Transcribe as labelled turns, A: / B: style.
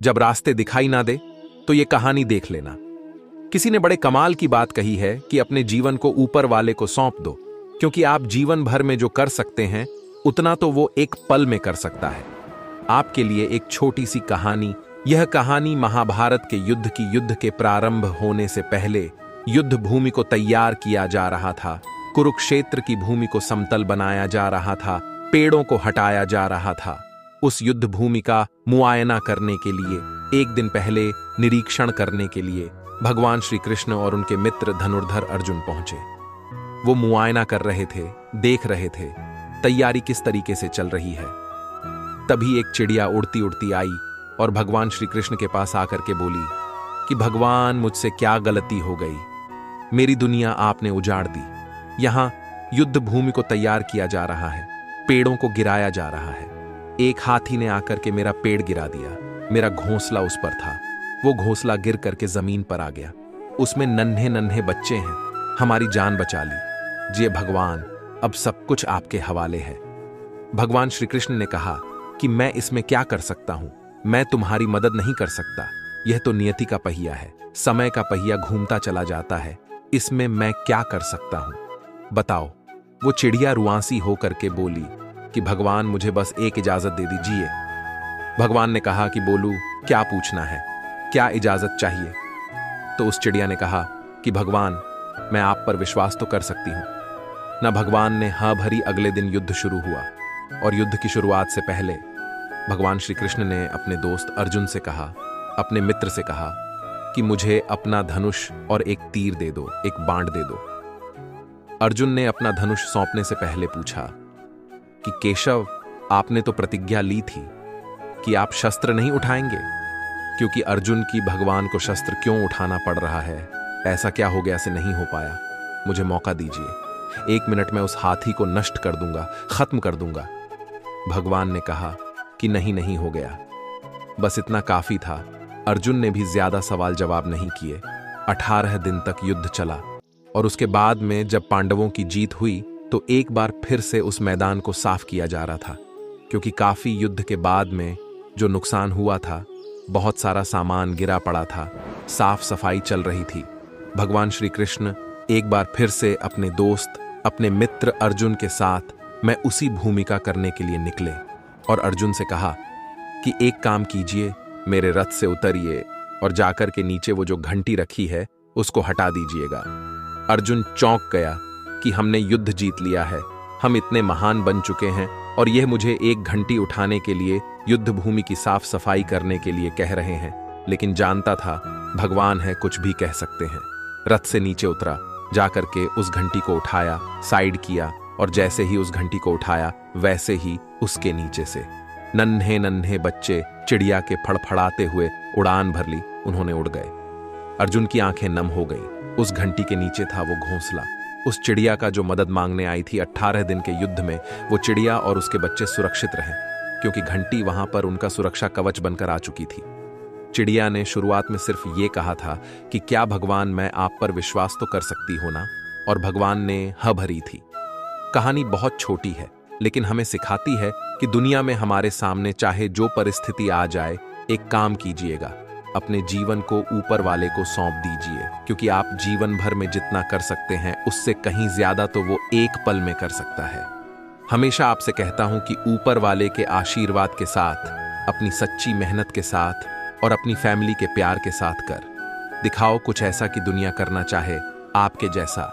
A: जब रास्ते दिखाई ना दे तो ये कहानी देख लेना। किसी ने बड़े कमाल की बात कही है कि अपने जीवन को ऊपर वाले को सौंप दो, क्योंकि आप जीवन भर में जो कर सकते हैं उतना तो वो एक पल में कर सकता है। आपके लिए एक छोटी सी कहानी। यह कहानी महाभारत के युद्ध के प्रारंभ होने से पहले युद्ध भूमि को तैयार किया जा रहा था। कुरुक्षेत्र की भूमि को समतल बनाया जा रहा था, पेड़ों को हटाया जा रहा था। उस युद्ध भूमि का मुआयना करने के लिए एक दिन पहले निरीक्षण करने के लिए भगवान श्री कृष्ण और उनके मित्र धनुर्धर अर्जुन पहुंचे। वो मुआयना कर रहे थे, देख रहे थे तैयारी किस तरीके से चल रही है। तभी एक चिड़िया उड़ती उड़ती आई और भगवान श्री कृष्ण के पास आकर के बोली कि भगवान, मुझसे क्या गलती हो गई, मेरी दुनिया आपने उजाड़ दी। यहां युद्ध भूमि को तैयार किया जा रहा है, पेड़ों को गिराया जा रहा है। एक हाथी ने आकर के मेरा पेड़ गिरा दिया, मेरा घोंसला उस पर था, वो घोंसला गिर करके जमीन पर आ गया। उसमें नन्हे नन्हे बच्चे हैं, हमारी जान बचा ली। जी भगवान, अब सब कुछ आपके हवाले है। भगवान श्री कृष्ण ने कहा कि मैं इसमें क्या कर सकता हूं, मैं तुम्हारी मदद नहीं कर सकता। यह तो नियति का पहिया है, समय का पहिया घूमता चला जाता है, इसमें मैं क्या कर सकता हूं, बताओ। वो चिड़िया रुआंसी होकर के बोली कि भगवान, मुझे बस एक इजाजत दे दीजिए। भगवान ने कहा कि बोलू, क्या पूछना है, क्या इजाजत चाहिए। तो उस चिड़िया ने कहा कि भगवान, मैं आप पर विश्वास तो कर सकती हूं ना। भगवान ने हाँ भरी। अगले दिन युद्ध शुरू हुआ और युद्ध की शुरुआत से पहले भगवान श्री कृष्ण ने अपने दोस्त अर्जुन से कहा, अपने मित्र से कहा कि मुझे अपना धनुष और एक तीर दे दो, एक बाण दे दो। अर्जुन ने अपना धनुष सौंपने से पहले पूछा कि केशव, आपने तो प्रतिज्ञा ली थी कि आप शस्त्र नहीं उठाएंगे। क्योंकि अर्जुन की भगवान को शस्त्र क्यों उठाना पड़ रहा है, ऐसा क्या हो गया से नहीं हो पाया, मुझे मौका दीजिए, 1 मिनट में उस हाथी को नष्ट कर दूंगा, खत्म कर दूंगा। भगवान ने कहा कि नहीं, नहीं हो गया, बस इतना काफी था। अर्जुन ने भी ज्यादा सवाल जवाब नहीं किए। 18 दिन तक युद्ध चला और उसके बाद में जब पांडवों की जीत हुई तो एक बार फिर से उस मैदान को साफ किया जा रहा था, क्योंकि काफी युद्ध के बाद में जो नुकसान हुआ था, बहुत सारा सामान गिरा पड़ा था, साफ सफाई चल रही थी। भगवान श्री कृष्ण एक बार फिर से अपने दोस्त, अपने मित्र अर्जुन के साथ मैं उसी भूमिका करने के लिए निकले और अर्जुन से कहा कि एक काम कीजिए, मेरे रथ से उतरिए और जाकर के नीचे वो जो घंटी रखी है उसको हटा दीजिएगा। अर्जुन चौंक गया कि हमने युद्ध जीत लिया है, हम इतने महान बन चुके हैं और यह मुझे एक घंटी उठाने के लिए, युद्ध भूमि की साफ सफाई करने के लिए कह रहे हैं। लेकिन जानता था भगवान है, कुछ भी कह सकते हैं। रथ से नीचे उतरा, जाकर के उस घंटी को उठाया, साइड किया और जैसे ही उस घंटी को उठाया वैसे ही उसके नीचे से नन्हे नन्हे बच्चे चिड़िया के फड़फड़ाते हुए उड़ान भर ली, उन्होंने उड़ गए। अर्जुन की आंखें नम हो गईं। उस घंटी के नीचे था वो घोंसला, उस चिड़िया का जो मदद मांगने आई थी। 18 दिन के युद्ध में वो चिड़िया और उसके बच्चे सुरक्षित रहे, क्योंकि घंटी वहां पर उनका सुरक्षा कवच बनकर आ चुकी थी। चिड़िया ने शुरुआत में सिर्फ ये कहा था कि क्या भगवान, मैं आप पर विश्वास तो कर सकती हो ना, और भगवान ने हाँ भरी थी। कहानी बहुत छोटी है, लेकिन हमें सिखाती है कि दुनिया में हमारे सामने चाहे जो परिस्थिति आ जाए, एक काम कीजिएगा, अपने जीवन को ऊपर वाले को सौंप दीजिए, क्योंकि आप जीवन भर में जितना कर सकते हैं उससे कहीं ज्यादा तो वो एक पल में कर सकता है। हमेशा आपसे कहता हूं कि ऊपर वाले के आशीर्वाद के साथ, अपनी सच्ची मेहनत के साथ और अपनी फैमिली के प्यार के साथ कर दिखाओ कुछ ऐसा कि दुनिया करना चाहे आपके जैसा।